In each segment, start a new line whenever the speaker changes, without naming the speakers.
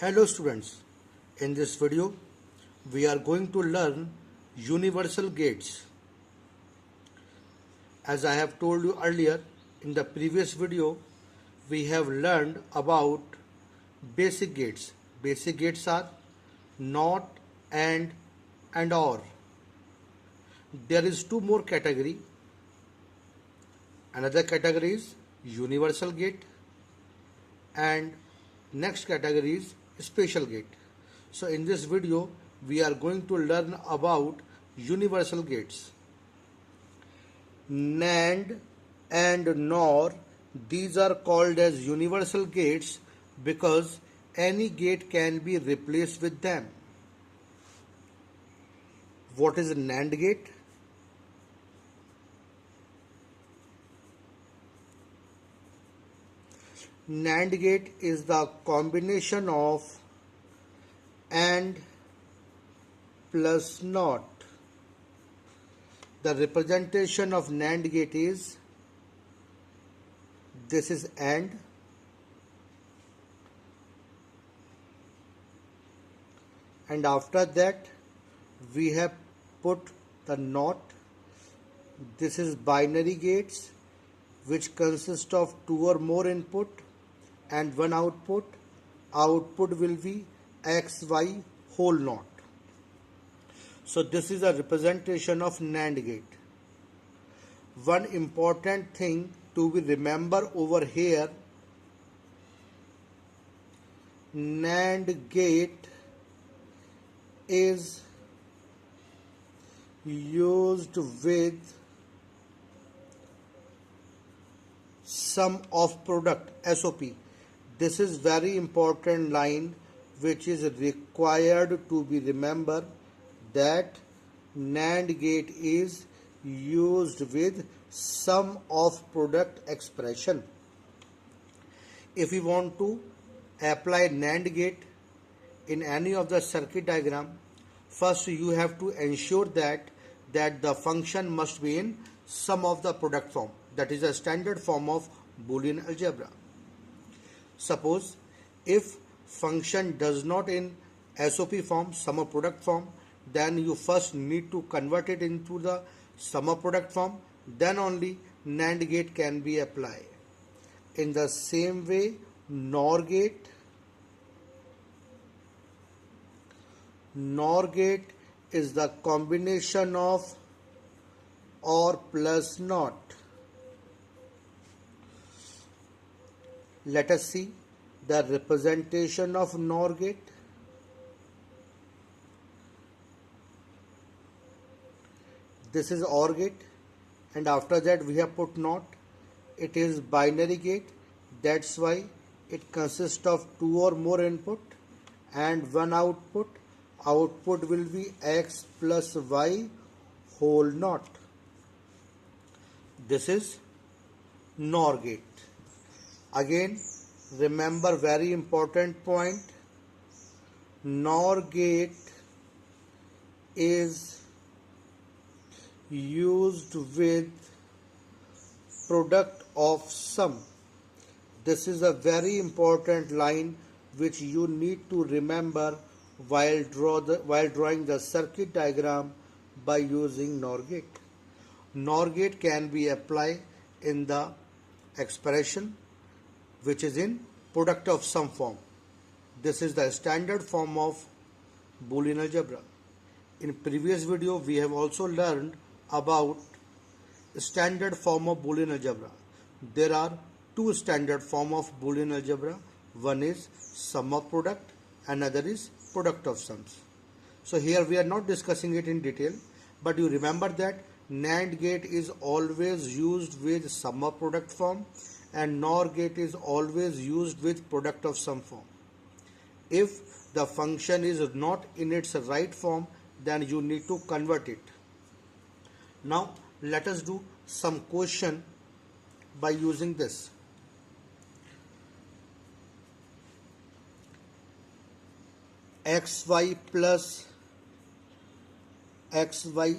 Hello students, in this video we are going to learn universal gates. As I have told you earlier, in the previous video we have learned about basic gates. Basic gates are not, and or. There is two more category. Another category is universal gate and next category is special gate. So in this video we are going to learn about universal gates. NAND and NOR, these are called as universal gates because any gate can be replaced with them. What is a NAND gate? NAND gate is the combination of AND plus NOT. The representation of NAND gate is, this is AND, and after that we have put the NOT. This is binary gates which consist of two or more input and one output. Output will be X, Y whole NOT. So this is a representation of NAND gate. One important thing to be remember over here, NAND gate is used with sum of product, SOP. This is very important line which is required to be remembered, that NAND gate is used with sum of product expression. If we want to apply NAND gate in any of the circuit diagram, first you have to ensure that the function must be in sum of the product form. That is a standard form of Boolean algebra. Suppose if function does not in SOP form, sum of product form, then you first need to convert it into the sum of product form, then only NAND gate can be applied. In the same way, NOR gate is the combination of OR plus NOT. Let us see the representation of NOR gate. This is OR gate, and after that we have put NOT. It is binary gate, that's why it consists of two or more input and one output. Output will be X plus Y whole NOT. This is NOR gate. Again, remember very important point, NOR gate is used with product of sum. This is a very important line which you need to remember while drawing the circuit diagram by using NOR gate. NOR gate can be applied in the expression which is in product of sum form. This is the standard form of Boolean algebra. In previous video we have also learned about standard form of Boolean algebra. There are two standard form of Boolean algebra. One is sum of product, another is product of sums. So here we are not discussing it in detail, but you remember that NAND gate is always used with sum of product form and NOR gate is always used with product of sum form. If the function is not in its right form, then you need to convert it. Now let us do some question by using this. XY plus XY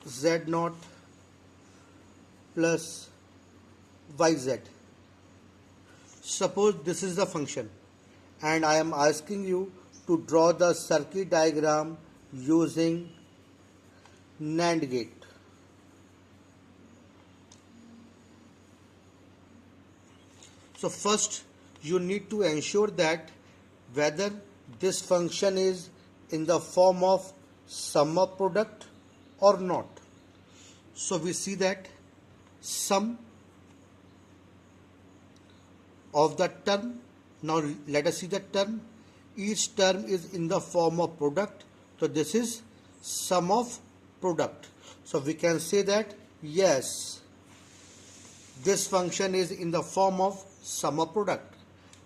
Z0 plus YZ. Suppose this is the function and I am asking you to draw the circuit diagram using NAND gate. So first you need to ensure that whether this function is in the form of sum of product or not. So we see that sum of the term. Now let us see the term. Each term is in the form of product. So this is sum of product. So we can say that yes, this function is in the form of sum of product.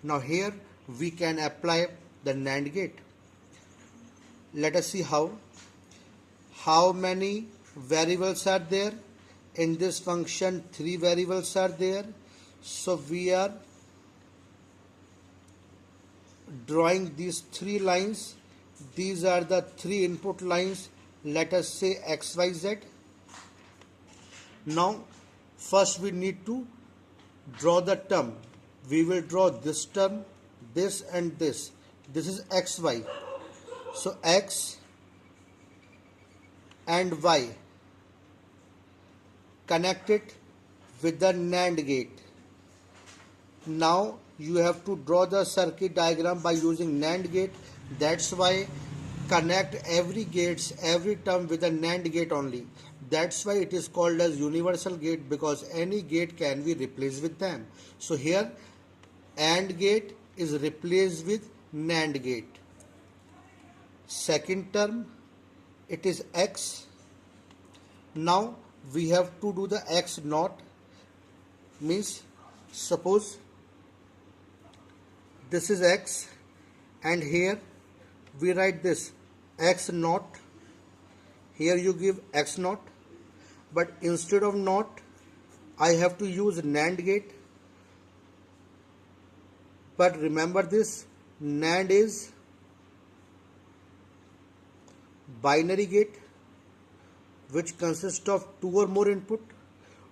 Now here we can apply the NAND gate. Let us see how. How many variables are there? In this function 3 variables are there. So we are drawing these 3 lines. These are the 3 input lines. Let us say x, y, z. Now first we need to draw the term. We will draw this term, this and this. This is x, y. So x and y connected with the NAND gate. Now you have to draw the circuit diagram by using NAND gate. That's why connect every gates, every term with a NAND gate only. That's why it is called as universal gate, because any gate can be replaced with them. So here AND gate is replaced with NAND gate. Second term, it is x. Now we have to do the x naught. Means suppose this is x and here we write this x naught. Here you give x naught, but instead of naught I have to use NAND gate. But remember this, NAND is binary gate which consists of 2 or more input,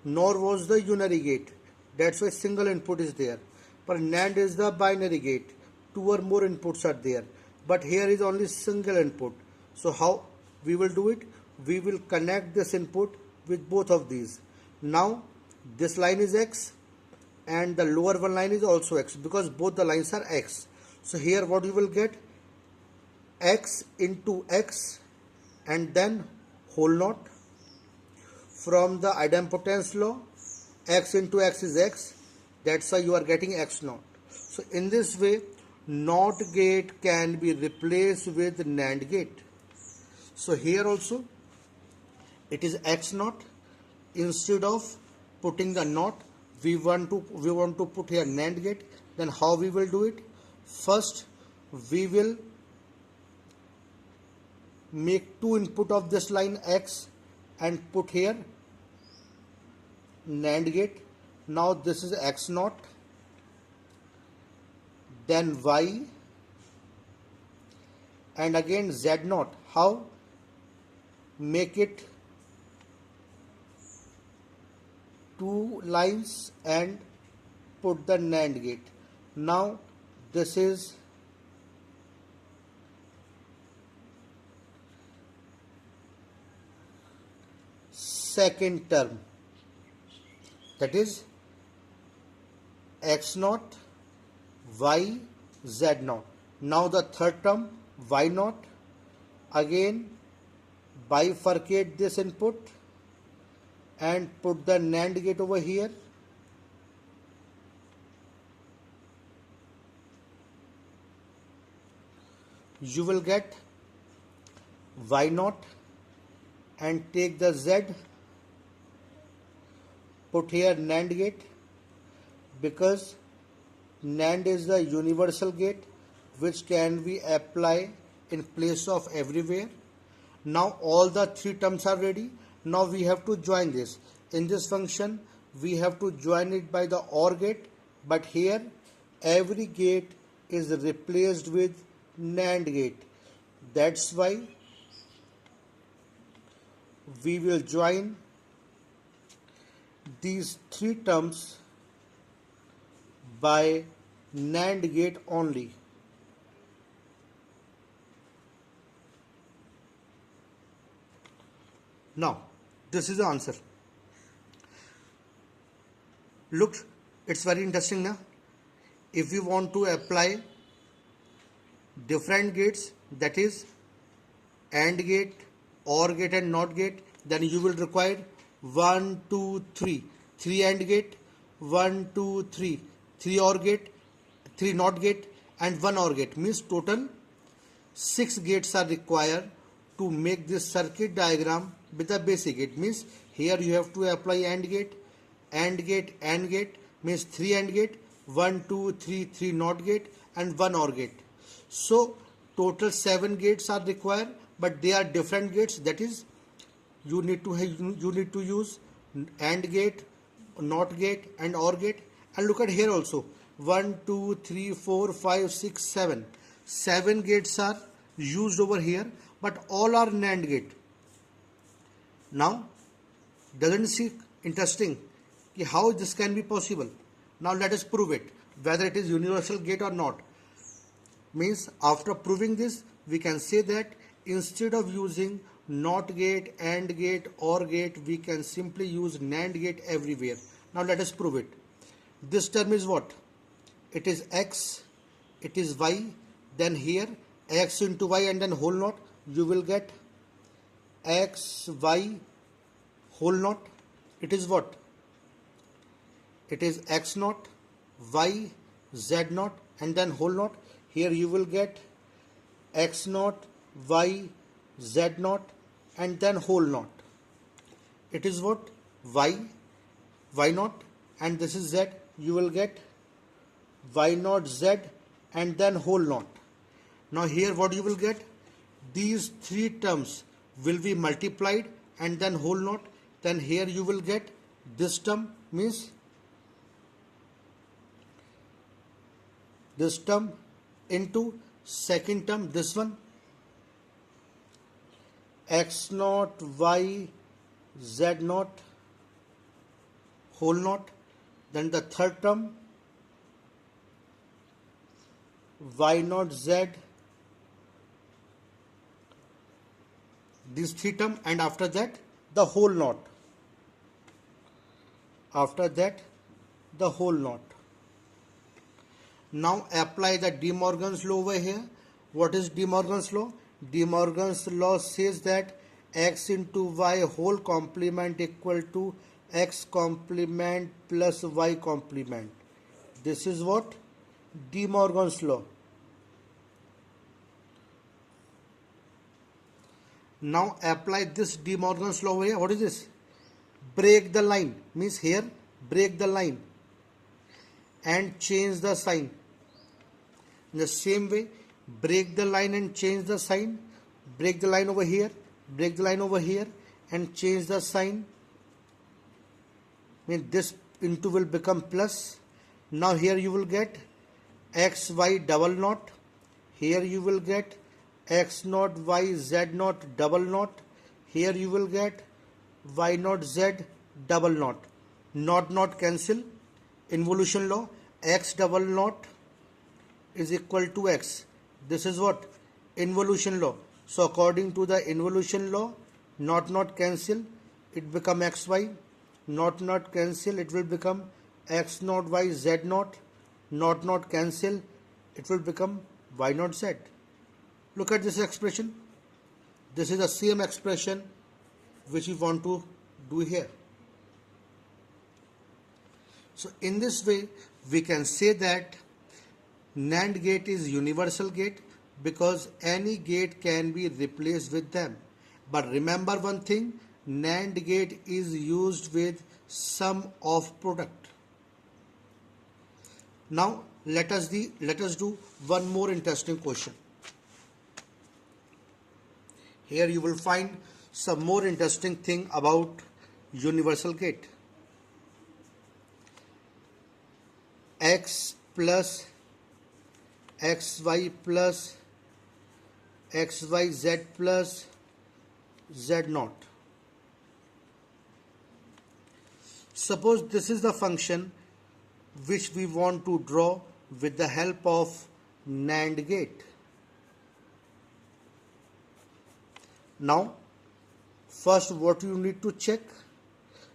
nor was the unary gate. That's why single input is there. But NAND is the binary gate, 2 or more inputs are there. But here is only single input. So how we will do it? We will connect this input with both of these. Now this line is x and the lower one line is also x, because both the lines are x. So here what you will get? X into x and then whole naught. From the idempotence law, x into x is x. That's why you are getting x naught. So in this way, NOT gate can be replaced with NAND gate. So here also it is x naught. Instead of putting the NOT, we want to put here NAND gate. Then how we will do it? First we will make 2 input of this line x and put here NAND gate. Now this is x naught, then y, and again z naught. How? Make it 2 lines and put the NAND gate. Now this is second term, that is x naught, y, z naught. Now the third term, y naught. Again bifurcate this input and put the NAND gate over here. You will get y naught and take the z, put here NAND gate, because NAND is the universal gate which can be applied in place of everywhere. Now all the 3 terms are ready. Now we have to join this. In this function we have to join it by the OR gate, but here every gate is replaced with NAND gate. That's why we will join these 3 terms by NAND gate only. Now, this is the answer. Look, it's very interesting now. If you want to apply different gates, that is AND gate, OR gate and NOT gate, then you will require 1, 2, 3. 3 AND gate, 1, 2, 3. 3 OR gate, 3 NOT gate and 1 OR gate. Means total 6 gates are required to make this circuit diagram with a basic gate. Means here you have to apply AND gate, AND gate, AND gate, means 3 AND gate, 1, 2, 3, 3 NOT gate and 1 OR gate. So total 7 gates are required, but they are different gates. That is, you need to use AND gate, NOT gate and OR gate. And look at here also, 1, 2, 3, 4, 5, 6, 7. 7 gates are used over here, but all are NAND gate. Now, doesn't it seem interesting how this can be possible? Now let us prove it, whether it is universal gate or not. Means after proving this, we can say that instead of using NOT gate, AND gate, OR gate, we can simply use NAND gate everywhere. Now let us prove it. This term is what? It is X, it is Y, then here X into Y and then whole knot. You will get X, Y, whole knot. It is what? It is X naught, Y, Z naught and then whole knot. Here you will get X naught, Y, Z naught and then whole knot. It is what? Y, Y naught and this is Z. You will get Y naught, Z and then whole knot. Now here what you will get? These 3 terms will be multiplied and then whole knot. Then here you will get this term, means this term into second term, this one, X naught, Y, Z naught, whole knot. Then the third term, Y naught, Z, these 3 terms, and after that the whole knot. After that the whole knot. Now apply the De Morgan's law over here. What is De Morgan's law? De Morgan's law says that X into Y whole complement equal to X complement plus Y complement. This is what? De Morgan's law. Now apply this De Morgan's law over here. What is this? Break the line. Means here break the line and change the sign. In the same way, break the line and change the sign. Break the line over here, break the line over here and change the sign. Means this into will become plus. Now here you will get X, Y double knot. Here you will get X naught, Y, Z naught double knot. Here you will get Y naught, Z double knot. Not cancel. Involution law, X double knot is equal to X. This is what? Involution law. So according to the involution law, not cancel, it become XY. Not cancel, it will become X naught, Y, Z naught. Not cancel, it will become Y naught, Z. Look at this expression. This is the same expression which we want to do here. So in this way, we can say that NAND gate is universal gate because any gate can be replaced with them. But remember one thing, NAND gate is used with sum of product. Now let us do one more interesting question. Here you will find some more interesting thing about universal gate. X plus XY plus XYZ plus Z naught. Suppose this is the function which we want to draw with the help of NAND gate. Now, first what you need to check?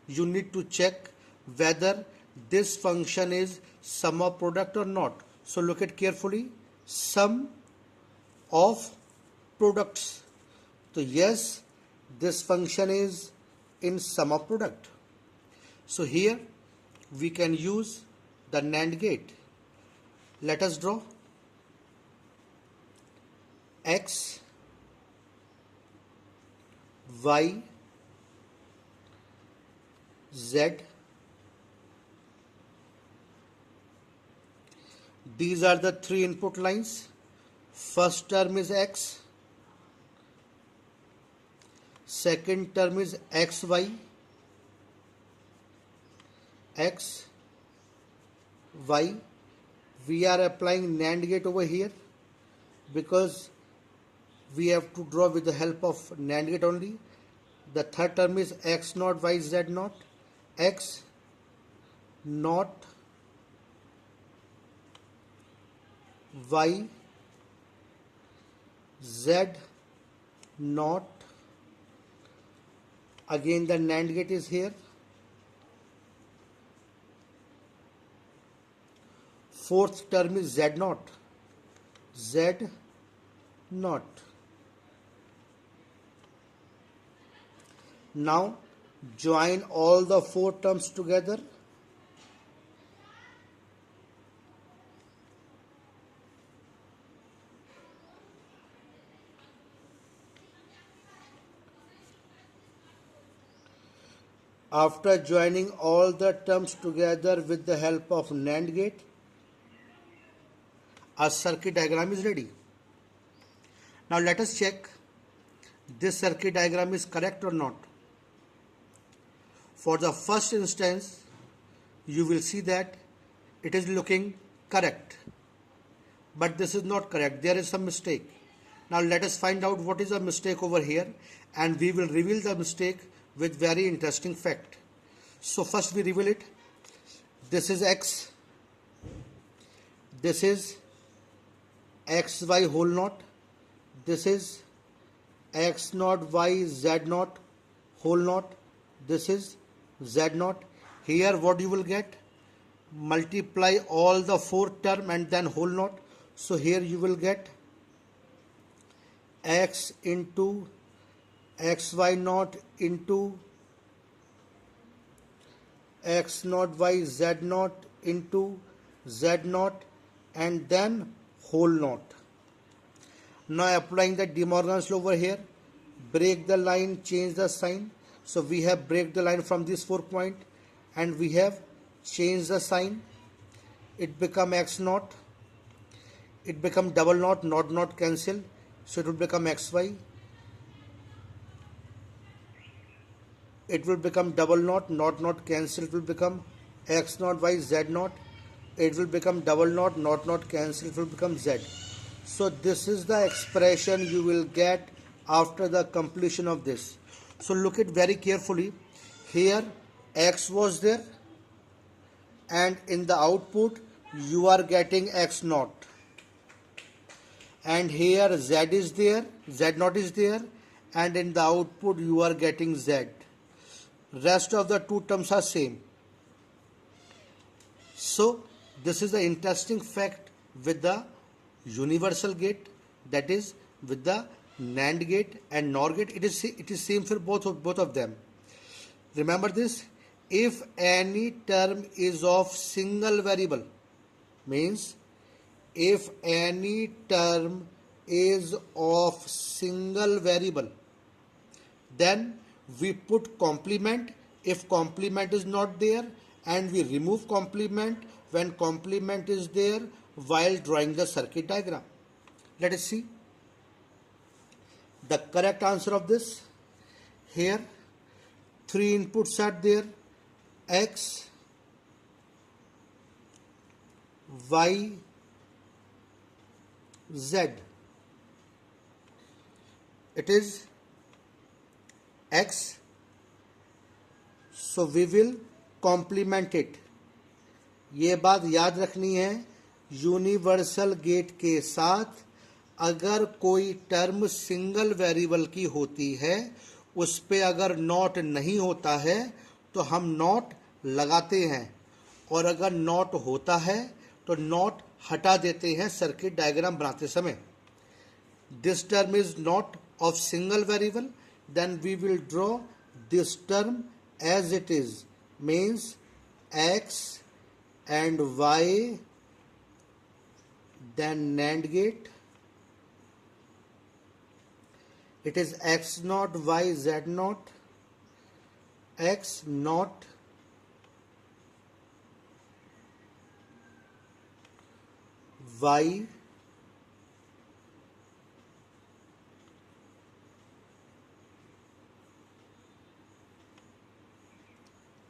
You need to check whether this function is sum of product or not. So look at carefully, sum of products. So yes, this function is in sum of product. So here we can use the NAND gate. Let us draw X, Y, Z. These are the three input lines. First term is X, second term is XY, X, Y. We are applying NAND gate over here because we have to draw with the help of NAND gate only. The third term is X naught, Y, Z naught, X naught, Y, Z naught. Again the NAND gate is here. Fourth term is Z naught, Z naught. Now join all the four terms together. After joining all the terms together with the help of NAND gate, a circuit diagram is ready. Now let us check this circuit diagram is correct or not. For the first instance, you will see that it is looking correct, but this is not correct. There is some mistake. Now let us find out what is the mistake over here, and we will reveal the mistake with very interesting fact. So first we reveal it. This is X. This is XY whole naught. This is X naught, Y, Z naught whole naught. This is Z naught. Here what you will get? Multiply all the four term and then whole naught. So here you will get X into XY naught into X naught, Y, Z naught into Z naught and then whole naught. Now applying the De Morgan's law over here, break the line, change the sign. So we have break the line from this 4 point and we have changed the sign. It become X naught. It become double naught, naught cancel. So it will become XY. It will become double naught cancel. It will become X naught, Y, Z naught. It will become double naught cancel. It will become Z. So this is the expression you will get after the completion of this. So look at very carefully. Here X was there and in the output you are getting X naught. And here Z is there, Z naught is there, and in the output you are getting Z. Rest of the two terms are same. So this is the interesting fact with the universal gate, that is with the NAND gate and NOR gate. It is same for both of them. Remember this: if any term is of single variable, means if any term is of single variable, then we put complement if complement is not there, and we remove complement when complement is there while drawing the circuit diagram. Let us see the correct answer of this. Here three inputs are there: X, Y, Z. It is X, so we will complement it. ये बात याद रखनी है, universal gate के साथ अगर कोई term single variable की होती है, उस पे अगर नॉट नहीं होता है तो हम नॉट लगाते हैं, और अगर नॉट होता है तो नॉट हटा देते हैं सर्किट डायग्राम बनाते समय. This term is not of single variable, then we will draw this term as it is, means x and y, then NAND gate. It is x naught y z naught, x naught y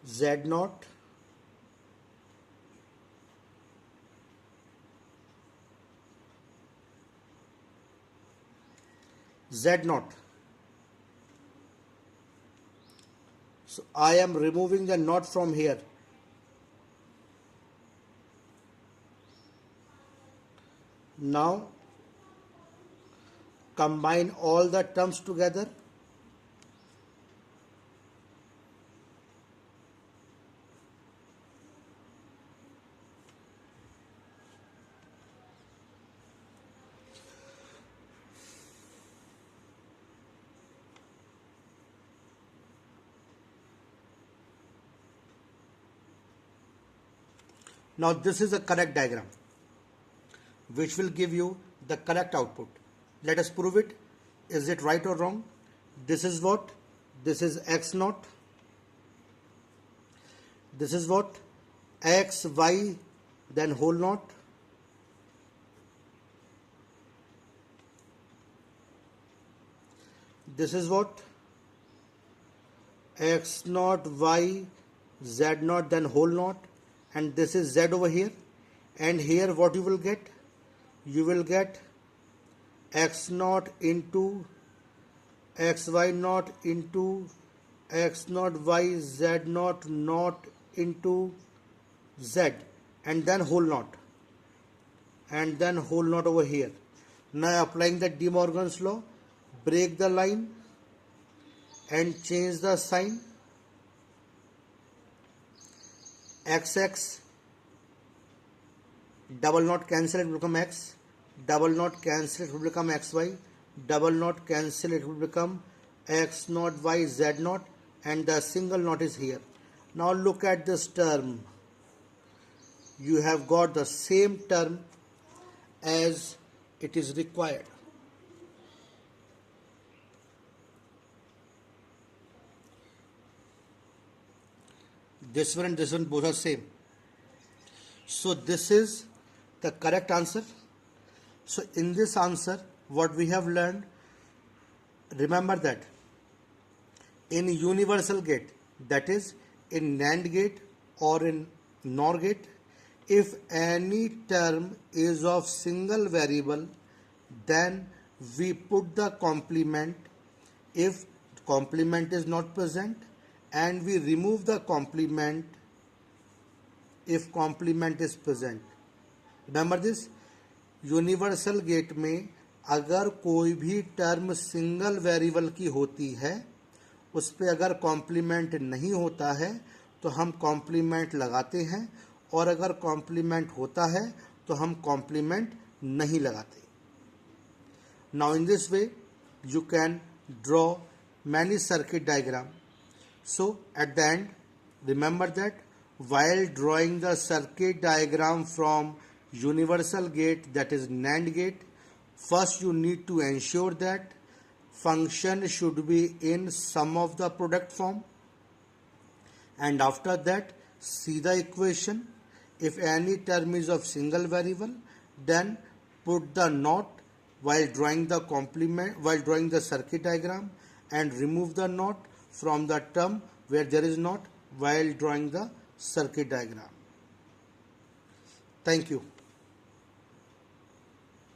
z naught z naught. So I am removing the naught from here. Now combine all the terms together. Now this is a correct diagram which will give you the correct output. Let us prove it. Is it right or wrong? This is what? This is x naught. This is what? X, y, then whole naught. This is what? X naught, y, z naught, then whole naught. And this is z over here. And here what you will get? You will get x naught into x y naught into x naught y z naught naught into z, and then whole naught, and then whole naught over here. Now applying the De Morgan's law, break the line and change the sign. XX double naught cancel, it will become x, double naught cancel, it will become xy, double naught cancel, it will become x naught y z naught, and the single naught is here. Now look at this term. You have got the same term as it is required. This one and this one both are same. So this is the correct answer. So in this answer, what we have learned, remember that in universal gate, that is in NAND gate or in NOR gate, if any term is of single variable, then we put the complement if complement is not present, and we remove the complement if complement is present. Remember this, universal gate में अगर कोई भी term single variable की होती है, उस पे अगर कॉम्प्लीमेंट नहीं होता है तो हम कॉम्प्लीमेंट लगाते हैं, और अगर कॉम्प्लीमेंट होता है तो हम कॉम्प्लीमेंट नहीं लगाते. Now in this way you can draw many circuit diagram. So at the end, remember that while drawing the circuit diagram from universal gate, that is NAND gate, first you need to ensure that function should be in sum of the product form, and after that see the equation. If any term is of single variable, then put the not while drawing the complement, while drawing the circuit diagram, and remove the not from the term where there is not while drawing the circuit diagram. Thank you.